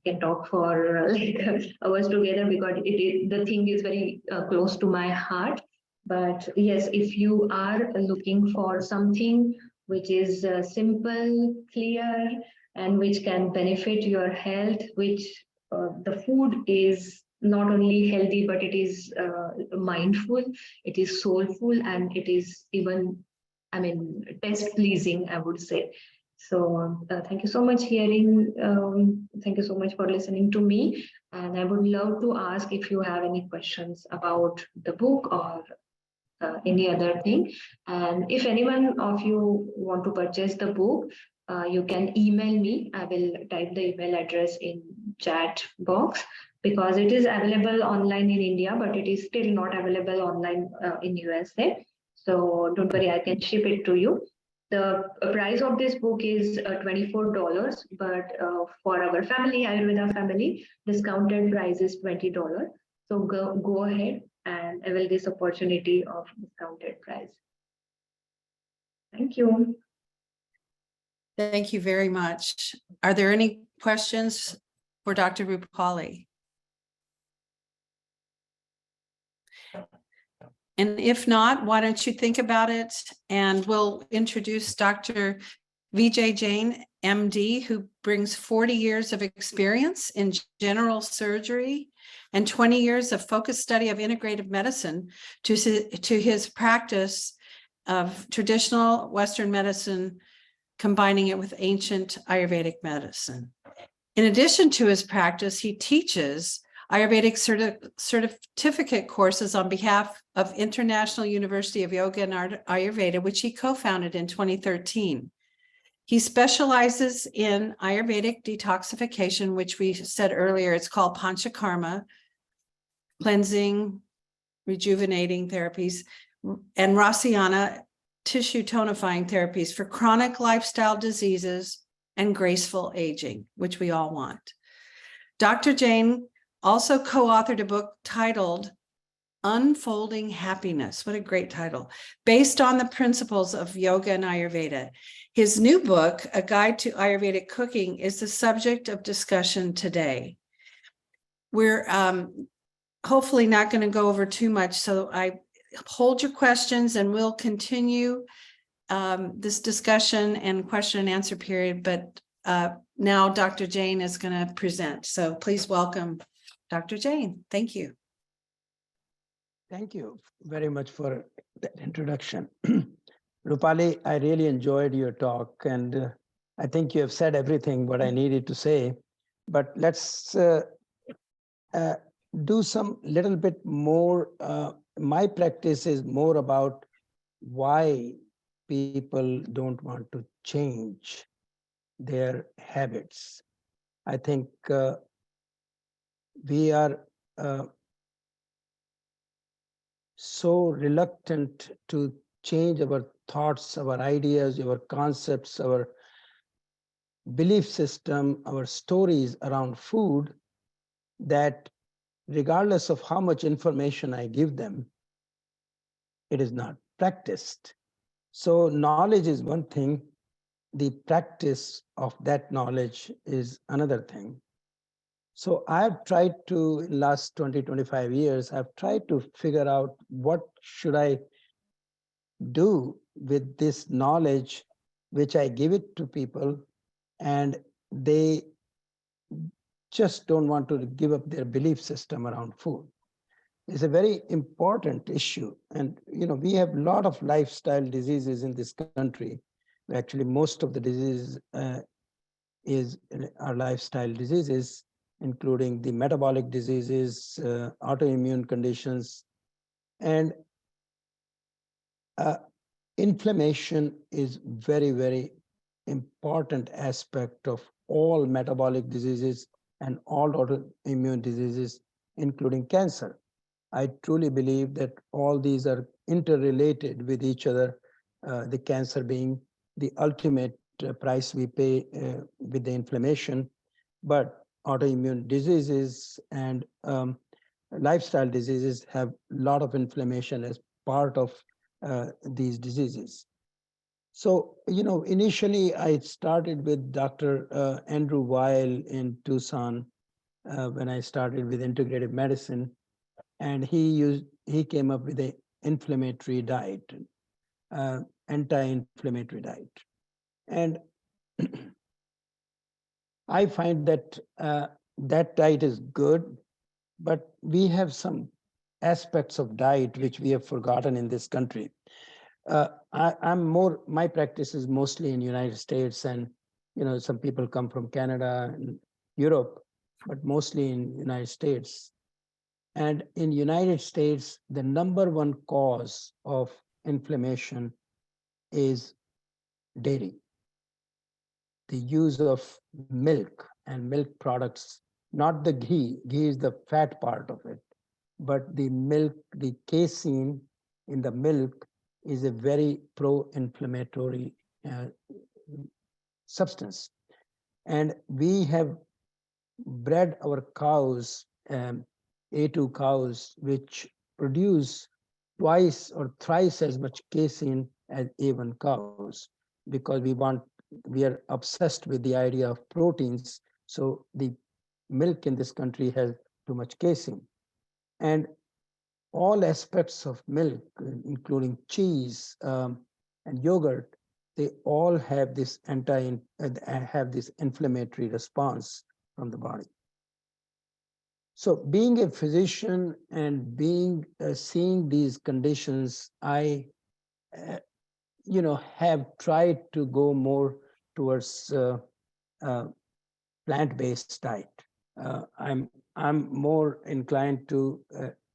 can talk for like hours together because the thing is very close to my heart. But yes, if you are looking for something which is simple, clear, and which can benefit your health, which the food is not only healthy, but it is mindful, it is soulful, and it is even, taste pleasing, I would say. So thank you so much thank you so much for listening to me. And I would love to ask if you have any questions about the book or any other thing. And if anyone of you want to purchase the book, you can email me. I will type the email address in chat box, because it is available online in India, but it is still not available online in USA. So don't worry, I can ship it to you. The price of this book is $24, but for our family, Ayurveda family, discounted price is $20. So go ahead and avail this opportunity of discounted price. Thank you. Thank you very much. Are there any questions for Dr. Rupali? And if not, why don't you think about it, and we'll introduce Dr. Vijay Jain, MD, who brings 40 years of experience in general surgery and 20 years of focused study of integrative medicine to his practice of traditional Western medicine, combining it with ancient Ayurvedic medicine. In addition to his practice, he teaches Ayurvedic certificate courses on behalf of International University of Yoga and Ayurveda, which he co-founded in 2013. He specializes in Ayurvedic detoxification, which we said earlier, it's called Panchakarma, cleansing, rejuvenating therapies, and Rasayana, tissue tonifying therapies for chronic lifestyle diseases and graceful aging, which we all want. Dr. Jain also co-authored a book titled Unfolding Happiness. What a great title. Based on the principles of yoga and Ayurveda. His new book, A Guide to Ayurvedic Cooking, is the subject of discussion today. We're hopefully not going to go over too much, so I hold your questions and we'll continue this discussion and question and answer period. But now Dr. Jain is going to present. So please welcome Dr. Jain. Thank you. Thank you very much for that introduction. Rupali, I really enjoyed your talk, and I think you have said everything what I needed to say. But let's do some little bit more. My practice is more about why people don't want to change their habits. I think we are so reluctant to change our thoughts, our ideas, our concepts, our belief system, our stories around food, that regardless of how much information I give them, it is not practiced. So knowledge is one thing, the practice of that knowledge is another thing. So I've tried to, in last 20, 25 years, I've tried to figure out what should I do with this knowledge, which I give it to people, and they just don't want to give up their belief system around food. It's a very important issue. And we have a lot of lifestyle diseases in this country. Actually, most of the diseases are lifestyle diseases, including the metabolic diseases, autoimmune conditions, and inflammation is very, very important aspect of all metabolic diseases and all autoimmune diseases, including cancer. I truly believe that all these are interrelated with each other, the cancer being the ultimate price we pay with the inflammation, but autoimmune diseases and lifestyle diseases have a lot of inflammation as part of these diseases. So, initially I started with Dr. Andrew Weil in Tucson when I started with integrative medicine, and he came up with an inflammatory diet, anti-inflammatory diet. And I find that that diet is good, but we have some aspects of diet which we have forgotten in this country. My practice is mostly in United States, and some people come from Canada and Europe, but mostly in United States. And in United States, the number one cause of inflammation is dairy. The use of milk and milk products, not the ghee. Ghee is the fat part of it, but the milk, the casein in the milk is a very pro-inflammatory substance. And we have bred our cows, A2 cows, which produce twice or thrice as much casein as A1 cows, because we are obsessed with the idea of proteins. So the milk in this country has too much casein. And all aspects of milk, including cheese and yogurt, they all have this inflammatory response from the body. So, being a physician and seeing these conditions, I, have tried to go more towards plant-based diet. I'm more inclined to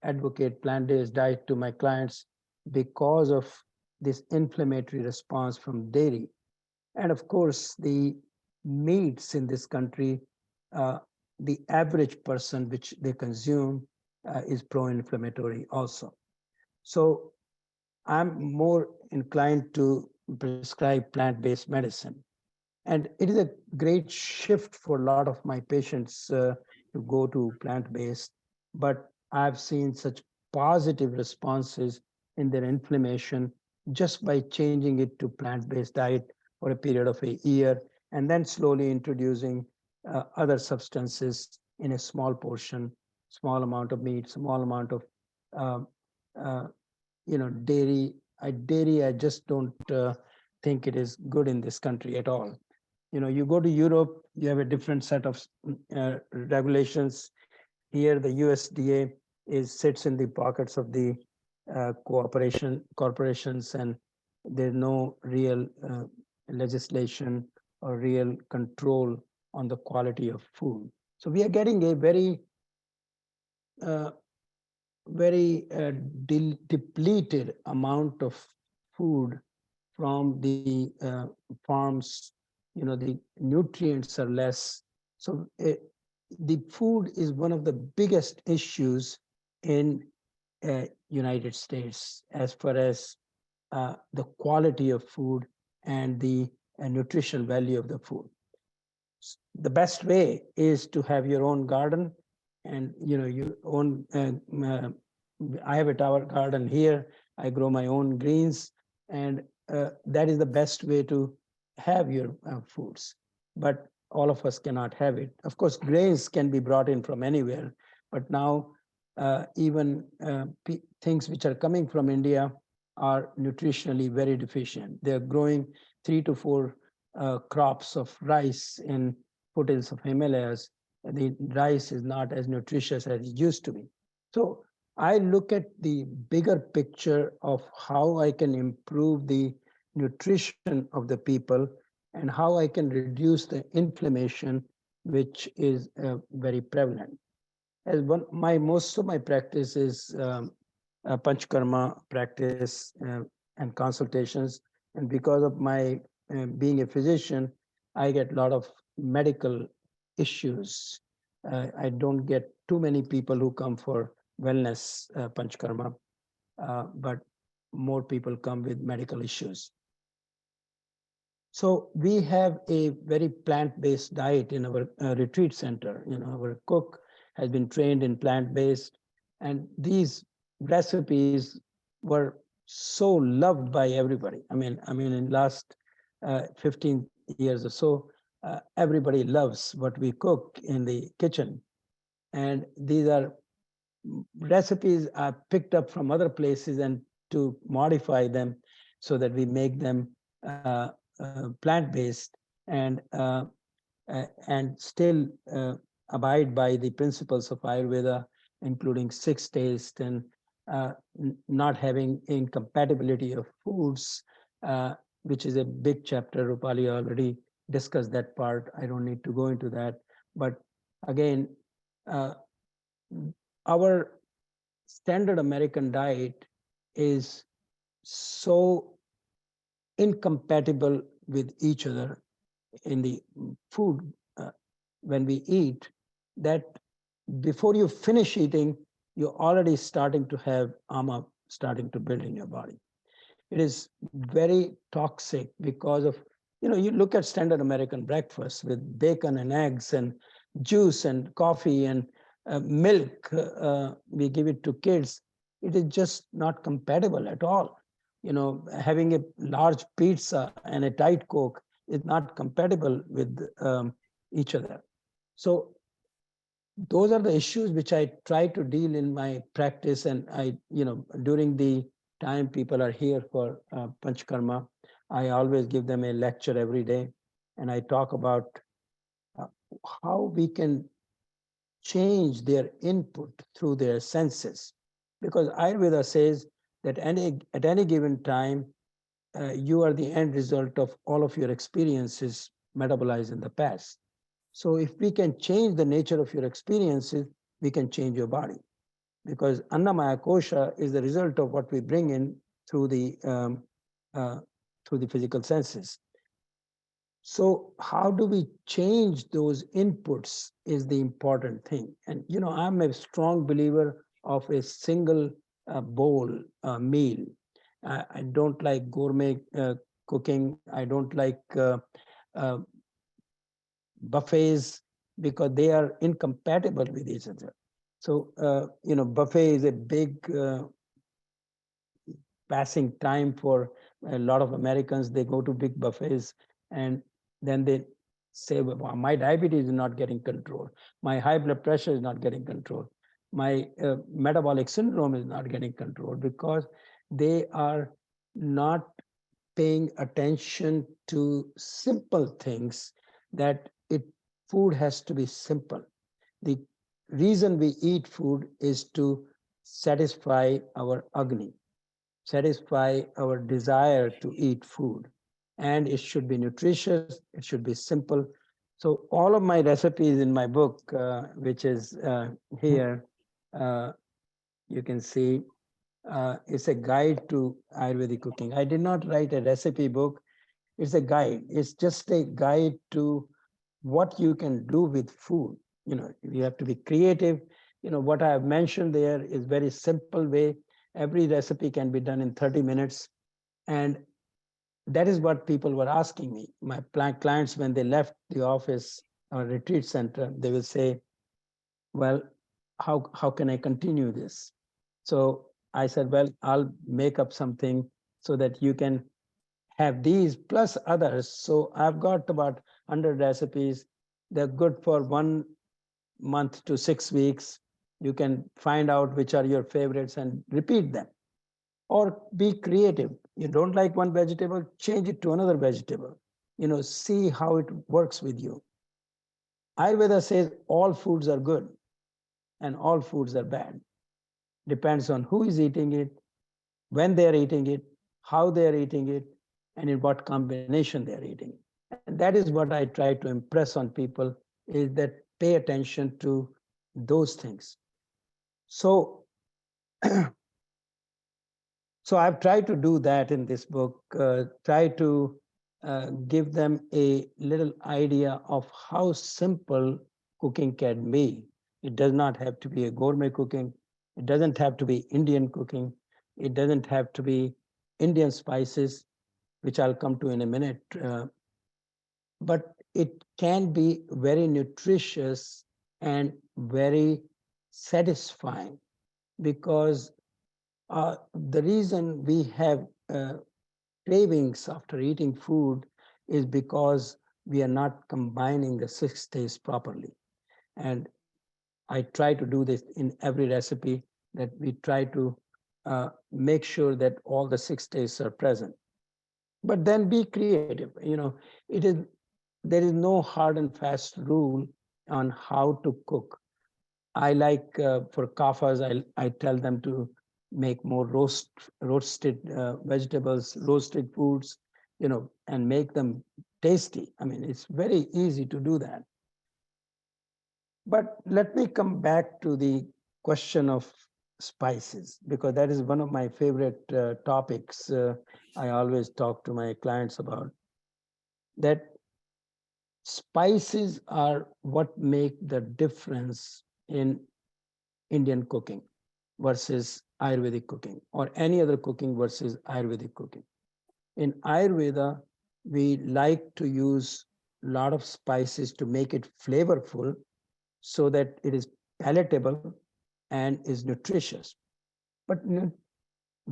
advocate plant-based diet to my clients because of this inflammatory response from dairy. And of course, the meats in this country, the average person which they consume is pro-inflammatory also. So I'm more inclined to prescribe plant-based medicine. And it is a great shift for a lot of my patients to go to plant-based, but I've seen such positive responses in their inflammation just by changing it to plant-based diet for a period of a year, and then slowly introducing other substances in a small portion, small amount of meat, small amount of dairy. I just don't think it is good in this country at all. You go to Europe, you have a different set of regulations. Here, the USDA sits in the pockets of the corporations, and there's no real legislation or real control on the quality of food. So we are getting a very depleted amount of food from the farms. The nutrients are less. So the food is one of the biggest issues in United States as far as the quality of food and the nutritional value of the food. The best way is to have your own garden, and your own. I have a tower garden here. I grow my own greens, and that is the best way to have your foods. But all of us cannot have it. Of course, grains can be brought in from anywhere, but now even things which are coming from India are nutritionally very deficient. They're growing 3 to 4 crops of rice in foothills of Himalayas. The rice is not as nutritious as it used to be. So I look at the bigger picture of how I can improve the nutrition of the people and how I can reduce the inflammation, which is very prevalent. As most of my practice is Panchkarma practice and consultations, and because of my being a physician, I get a lot of medical issues. I don't get too many people who come for wellness Panchkarma, but more people come with medical issues. So we have a very plant-based diet in our retreat center. Our cook has been trained in plant-based, and these recipes were so loved by everybody. I mean, in last 15 years or so, everybody loves what we cook in the kitchen. And these are recipes I picked up from other places and to modify them so that we make them plant-based and still abide by the principles of Ayurveda, including 6 taste and not having incompatibility of foods, which is a big chapter. Rupali already discussed that part. I don't need to go into that. But again, our standard American diet is so incompatible with each other in the food when we eat that before you finish eating, you're already starting to have ama starting to build in your body. It is very toxic because of, you look at standard American breakfast with bacon and eggs and juice and coffee and milk. We give it to kids. It is just not compatible at all. Having a large pizza and a Diet Coke is not compatible with each other. So those are the issues which I try to deal in my practice. And during the time people are here for Panchkarma, I always give them a lecture every day. And I talk about how we can change their input through their senses. Because Ayurveda says that at any given time, you are the end result of all of your experiences metabolized in the past. So if we can change the nature of your experiences, we can change your body. Because Annamaya Kosha is the result of what we bring in through the physical senses. So how do we change those inputs is the important thing. And I'm a strong believer of a single bowl meal. I don't like gourmet cooking. I don't like buffets because they are incompatible with each other. So, buffet is a big passing time for a lot of Americans. They go to big buffets and then they say, well, my diabetes is not getting controlled. My high blood pressure is not getting controlled. My metabolic syndrome is not getting controlled because they are not paying attention to simple things that food has to be simple. The reason we eat food is to satisfy our agni, satisfy our desire to eat food. And it should be nutritious, it should be simple. So all of my recipes in my book, which is here, you can see, it's a guide to Ayurvedic cooking. I did not write a recipe book. It's a guide. It's just a guide to what you can do with food. You have to be creative. What I have mentioned there is very simple way. Every recipe can be done in 30 minutes. And that is what people were asking me. My clients, when they left the office or retreat center, they will say, well, how can I continue this? So I said, well, I'll make up something so that you can have these plus others. So I've got about 100 recipes. They're good for 1 month to 6 weeks. You can find out which are your favorites and repeat them. Or be creative. You don't like one vegetable, change it to another vegetable. See how it works with you. Ayurveda says all foods are good and all foods are bad. Depends on who is eating it, when they are eating it, how they are eating it, and in what combination they are eating. And that is what I try to impress on people, is that pay attention to those things. So, so I've tried to do that in this book, try to give them a little idea of how simple cooking can be. It does not have to be a gourmet cooking. It doesn't have to be Indian cooking. It doesn't have to be Indian spices, which I'll come to in a minute. But it can be very nutritious and very satisfying, because the reason we have cravings after eating food is because we are not combining the 6 tastes properly. And I try to do this in every recipe, that we try to make sure that all the 6 tastes are present. But then be creative. There is no hard and fast rule on how to cook. I like for kafas, I tell them to make more roasted vegetables, roasted foods, and make them tasty. I mean, it's very easy to do that. But let me come back to the question of spices, because that is one of my favorite topics I always talk to my clients about. That spices are what make the difference in Indian cooking versus Ayurvedic cooking, or any other cooking versus Ayurvedic cooking. In Ayurveda, we like to use a lot of spices to make it flavorful so that it is palatable and is nutritious. But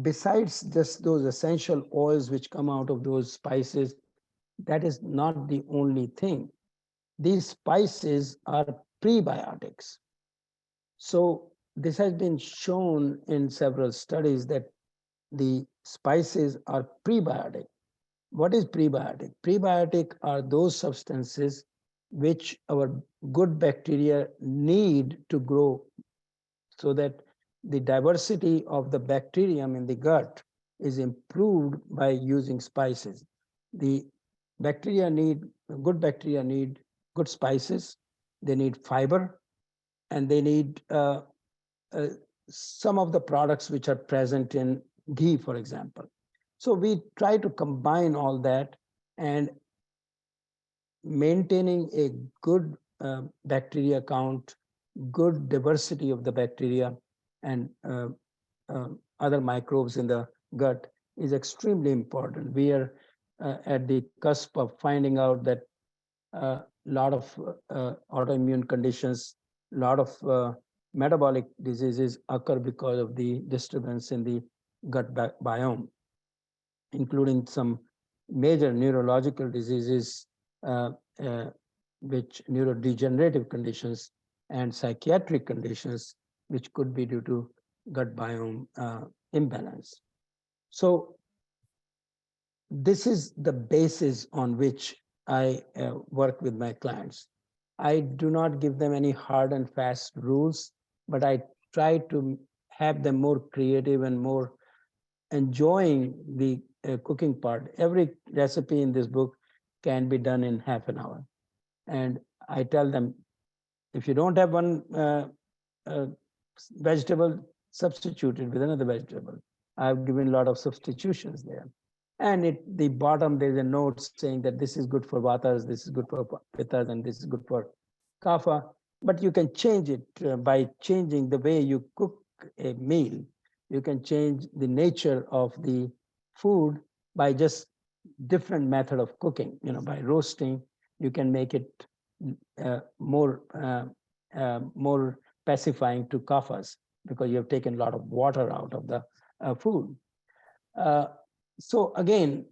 besides just those essential oils which come out of those spices, that is not the only thing. These spices are prebiotics. So this has been shown in several studies that the spices are prebiotic. What is prebiotic? Prebiotic are those substances which our good bacteria need to grow, so that the diversity of the bacterium in the gut is improved by using spices. The good bacteria need good spices, they need fiber, and they need some of the products which are present in ghee, for example. So we try to combine all that, and maintaining a good bacteria count, good diversity of the bacteria and other microbes in the gut is extremely important. We are at the cusp of finding out that a lot of autoimmune conditions, a lot of metabolic diseases occur because of the disturbance in the gut biome, including some major neurological diseases, which neurodegenerative conditions and psychiatric conditions, which could be due to gut biome imbalance. So this is the basis on which I work with my clients. I do not give them any hard and fast rules, but I try to have them more creative and more enjoying the cooking part. Every recipe in this book can be done in half an hour. And I tell them, if you don't have one vegetable, substitute it with another vegetable. I've given a lot of substitutions there. And at the bottom, there's a note saying that this is good for vatas, this is good for pittas, and this is good for kapha. But you can change it by changing the way you cook a meal. You can change the nature of the food by just different method of cooking. By roasting, you can make it more pacifying to kaphas, because you have taken a lot of water out of the food. So again,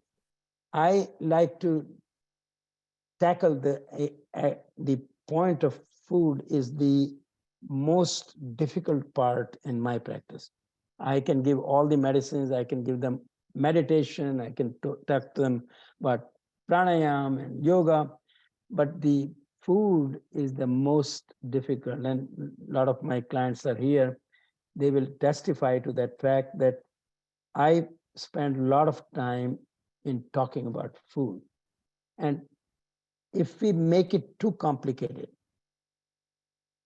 I like to tackle the point of food is the most difficult part in my practice. I can give all the medicines, I can give them meditation, I can talk to them about pranayam and yoga, but the food is the most difficult. And a lot of my clients are here. They will testify to that fact that I spend a lot of time in talking about food. And if we make it too complicated,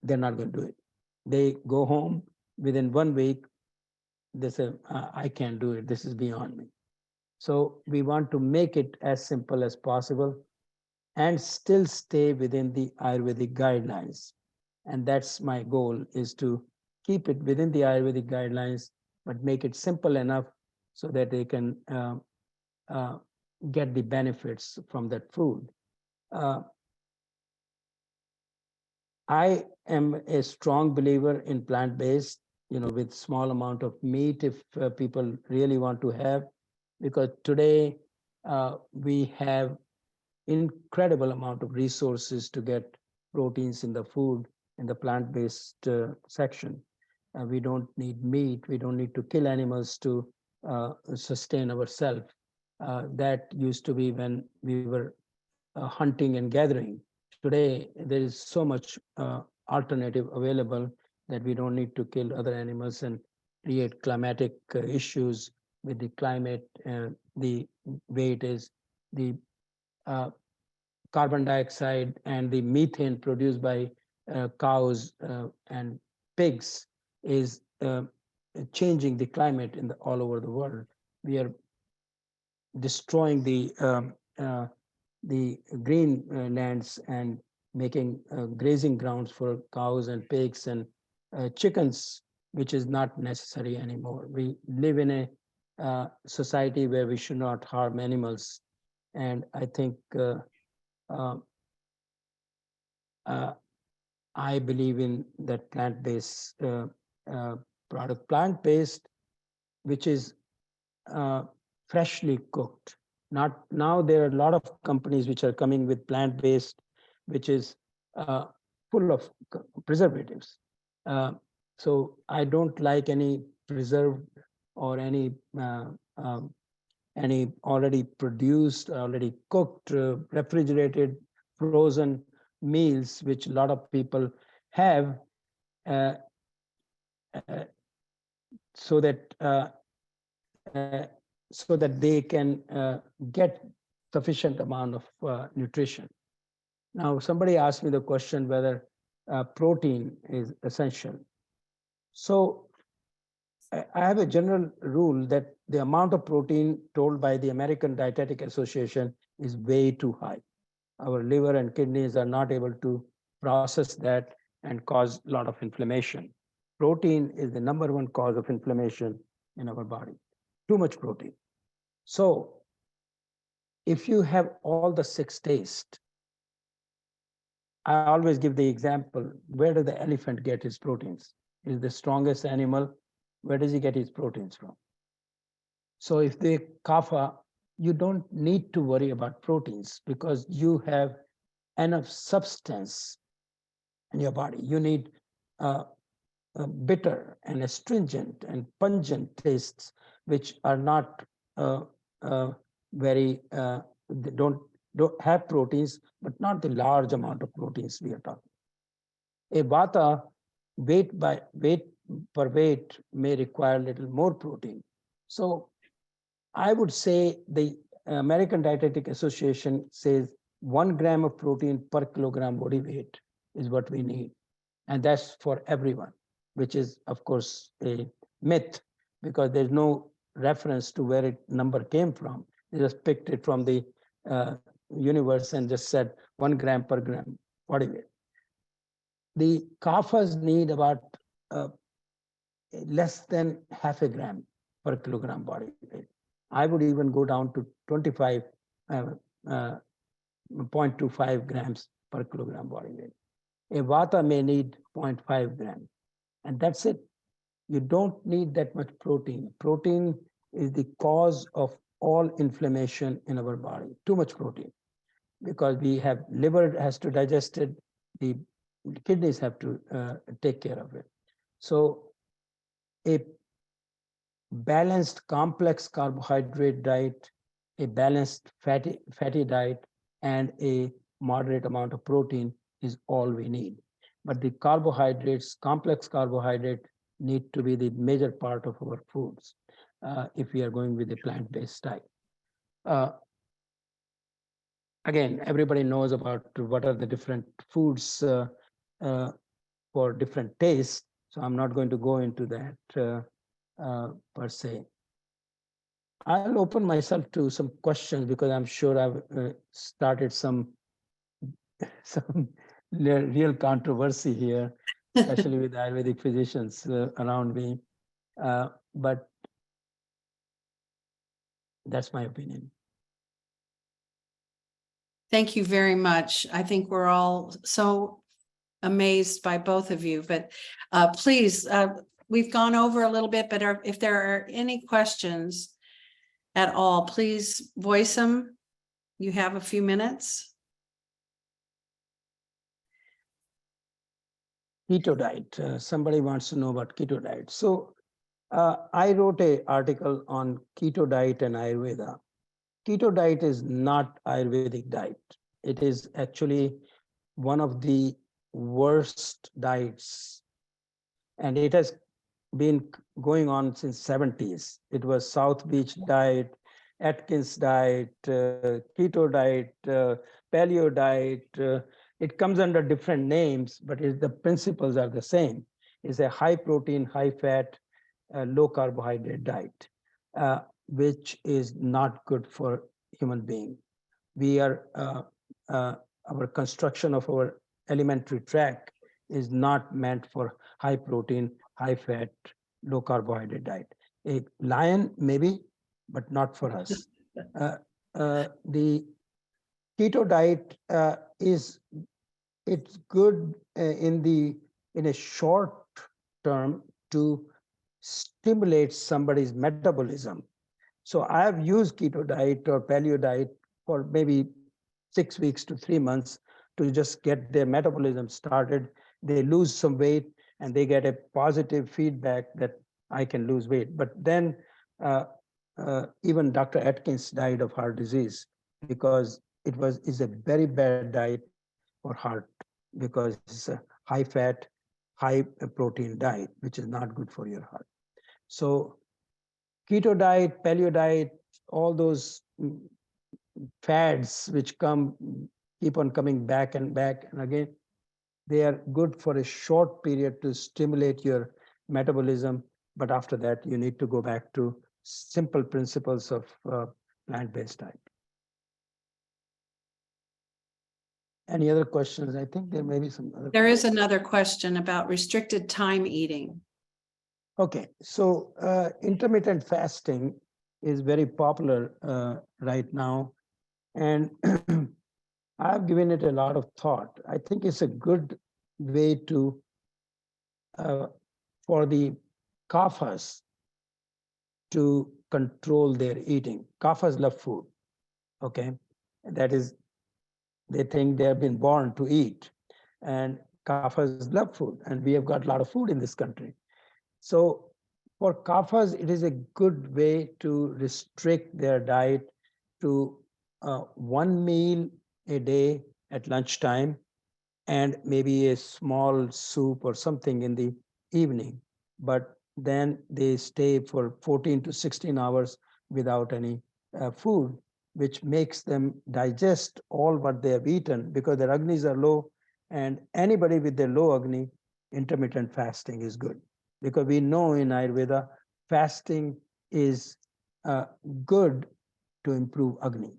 they're not going to do it. They go home within 1 week, they say, I can't do it, this is beyond me. So we want to make it as simple as possible and still stay within the Ayurvedic guidelines. And that's my goal, is to keep it within the Ayurvedic guidelines, but make it simple enough so that they can get the benefits from that food. I am a strong believer in plant-based, with small amount of meat if people really want to have, because today we have incredible amount of resources to get proteins in the food in the plant-based section. We don't need meat. We don't need to kill animals to sustain ourselves. That used to be when we were hunting and gathering. Today, there is so much alternative available that we don't need to kill other animals and create climatic issues with the climate, the way it is, the carbon dioxide and the methane produced by cows and pigs is changing the climate all over the world. We are destroying the green lands and making grazing grounds for cows and pigs and chickens, which is not necessary anymore. We live in a society where we should not harm animals. And I think I believe in that plant-based product. Plant-based, which is freshly cooked. Not now, there are a lot of companies which are coming with plant-based, which is full of preservatives. So I don't like any preserved or any already produced, already cooked, refrigerated, frozen meals, which a lot of people have, so that they can get sufficient amount of nutrition. Now, somebody asked me the question whether protein is essential. So I have a general rule that the amount of protein told by the American Dietetic Association is way too high. Our liver and kidneys are not able to process that and cause a lot of inflammation. Protein is the #1 cause of inflammation in our body, too much protein. So if you have all the 6 tastes, I always give the example, where does the elephant get his proteins? He's the strongest animal. Where does he get his proteins from? So if they kapha, you don't need to worry about proteins because you have enough substance in your body. You need bitter and astringent and pungent tastes, which are not very, they don't have proteins, but not the large amount of proteins we are talking. A vata, weight per weight, may require a little more protein. So I would say the American Dietetic Association says 1 gram of protein per kilogram body weight is what we need. And that's for everyone, which is, of course, a myth because there's no reference to where it number came from. They just picked it from the universe and just said 1 gram per gram body weight. The kaphas need about less than 0.5 gram per kilogram body weight. I would even go down to 25, 0.25 grams per kilogram body weight. A vata may need 0.5 gram, and that's it. You don't need that much protein. Protein is the cause of all inflammation in our body, too much protein, because we have liver has to digest it, the kidneys have to take care of it. So a balanced complex carbohydrate diet, a balanced fatty diet, and a moderate amount of protein is all we need. But the carbohydrates, complex carbohydrate, need to be the major part of our foods if we are going with a plant-based diet. Again, everybody knows about what are the different foods for different tastes, so I'm not going to go into that per se. I'll open myself to some questions because I'm sure I've started some real controversy here, especially with Ayurvedic physicians around me. But that's my opinion. Thank you very much. I think we're all so amazed by both of you, but please, we've gone over a little bit, but if there are any questions at all, please voice them. You have a few minutes. Keto diet. Somebody wants to know about keto diet. So I wrote an article on keto diet and Ayurveda. Keto diet is not Ayurvedic diet. It is actually one of the worst diets. And it has been going on since 70s. It was South Beach diet, Atkins diet, keto diet, paleo diet. It comes under different names, but the principles are the same. It's a high protein, high fat, low carbohydrate diet, which is not good for human being. We are, our construction of our alimentary tract is not meant for high protein, high fat, low carbohydrate diet. A lion maybe, but not for us. The keto diet it's good in a short term to stimulate somebody's metabolism. So I have used keto diet or paleo diet for maybe 6 weeks to 3 months to just get their metabolism started. They lose some weight and they get a positive feedback that I can lose weight. But then even Dr. Atkins died of heart disease because is a very bad diet for heart, because it's a high fat, high protein diet, which is not good for your heart. So keto diet, paleo diet, all those fads which keep on coming back and again, they are good for a short period to stimulate your metabolism, but after that you need to go back to simple principles of plant-based diet. Any other questions? I think there may be some other. There is another question about restricted time eating. Okay, so intermittent fasting is very popular right now, and I've given it a lot of thought. I think it's a good way to for the kaphas to control their eating. Kaphas love food, okay? That is, they think they have been born to eat, and kaphas love food, and we have got a lot of food in this country. So for kaphas, it is a good way to restrict their diet to 1 meal a day at lunchtime and maybe a small soup or something in the evening. But then they stay for 14 to 16 hours without any food, which makes them digest all what they have eaten because their agnis are low. And anybody with their low agni, intermittent fasting is good. Because we know in Ayurveda, fasting is good to improve agni.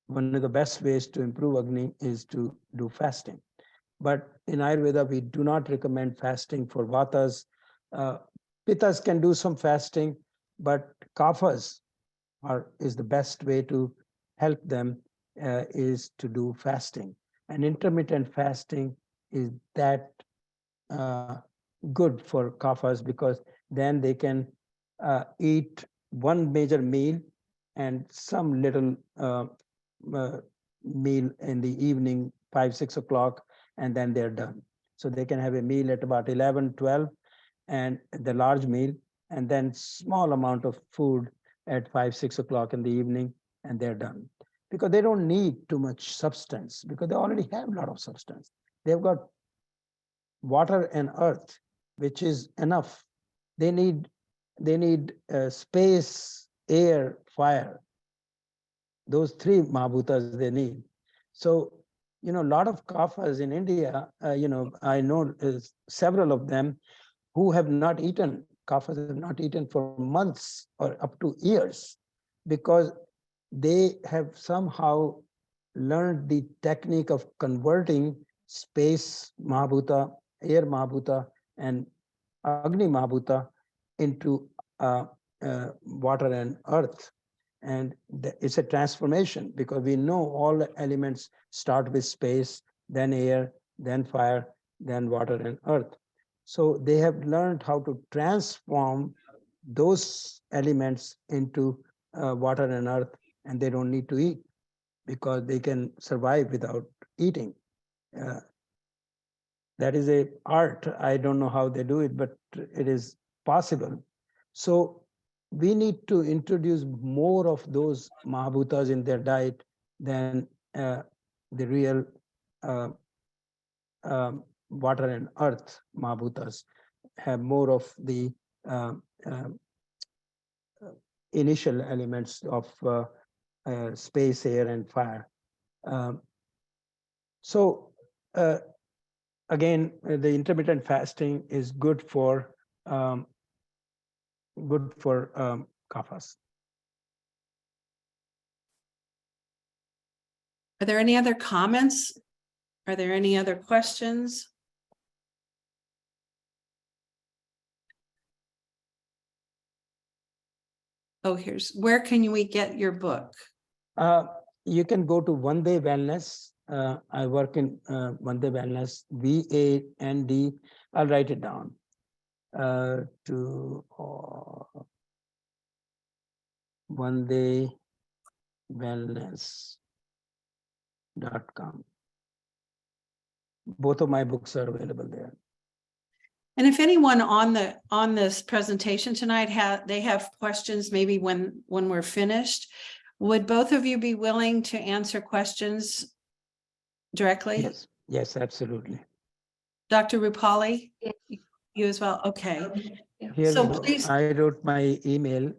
One of the best ways to improve agni is to do fasting. But in Ayurveda, we do not recommend fasting for vatas. Pittas can do some fasting, but kaphas, is the best way to help them is to do fasting. And intermittent fasting is that good for kaphas, because then they can eat one major meal and some little meal in the evening, 5-6 o'clock, and then they're done. So they can have a meal at about 11-12 and the large meal, and then small amount of food at 5-6 o'clock in the evening, and they're done. Because they don't need too much substance, because they already have a lot of substance. They've got water and earth, which is enough. They need space, air, fire. Those three mahabhutas they need. So, a lot of kaphas in India, I know several of them who have not eaten, kaphas have not eaten for months or up to years, because they have somehow learned the technique of converting space mahabhuta, air mahabhuta, and Agni mahabhuta into water and earth. And it's a transformation, because we know all the elements start with space, then air, then fire, then water and earth. So they have learned how to transform those elements into water and earth, and they don't need to eat, because they can survive without eating. That is a art. I don't know how they do it, but it is possible. So we need to introduce more of those mahabhutas in their diet than the real water and earth mahabhutas. Have more of the initial elements of space, air, and fire. Again, the intermittent fasting is good for kaphas. Are there any other comments? Are there any other questions? Oh, where can we get your book? You can go to One Day Wellness. I work in One Day Wellness, VAND. I'll write it down. To One Day Wellness.com. Both of my books are available there. And if anyone on this presentation tonight have questions, maybe when we're finished, would both of you be willing to answer questions directly? Yes, absolutely. Dr. Rupali? Yes. You as well? Okay. Here So we go. please. I wrote my email.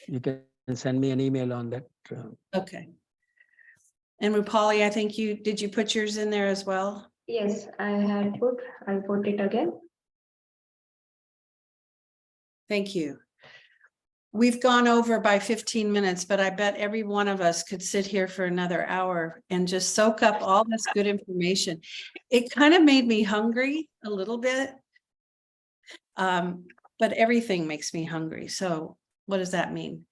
You can send me an email on that. Okay. And Rupali, I think did you put yours in there as well? Yes, I'll put it again. Thank you. We've gone over by 15 minutes, but I bet every one of us could sit here for another hour and just soak up all this good information. It kind of made me hungry a little bit, but everything makes me hungry. So what does that mean?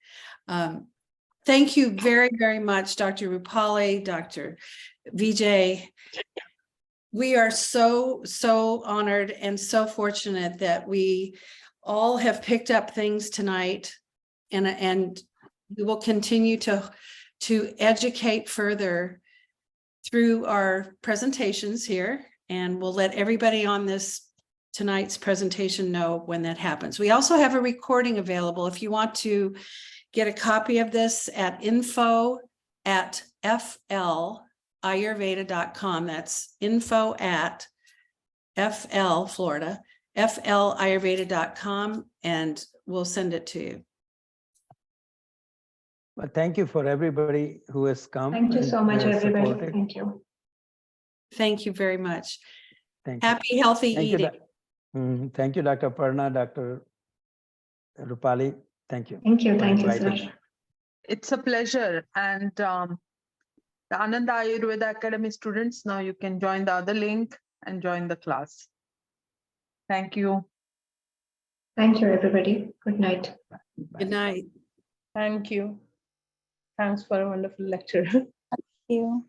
Thank you very, very much, Dr. Rupali, Dr. Vijay. We are so honored and so fortunate that we all have picked up things tonight, and we will continue to educate further through our presentations here, and we'll let everybody on tonight's presentation know when that happens. We also have a recording available if you want to get a copy of this at info@flayurveda.com. That's info@FL Florida, FLayurveda.com, and we'll send it to you. Well, thank you for everybody who has come. Thank you so much, everybody. Supported. Thank you. Thank you very much. Thank you. Happy, healthy Thank eating. Thank you, Dr. Parna, Dr. Rupali. Thank you. Thank you. for Thank you, inviting sir. me. It's a pleasure. And the Ananda Ayurveda Academy students, now you can join the other link and join the class. Thank you. Thank you, everybody. Good night. Good night. Thank you. Thanks for a wonderful lecture. You.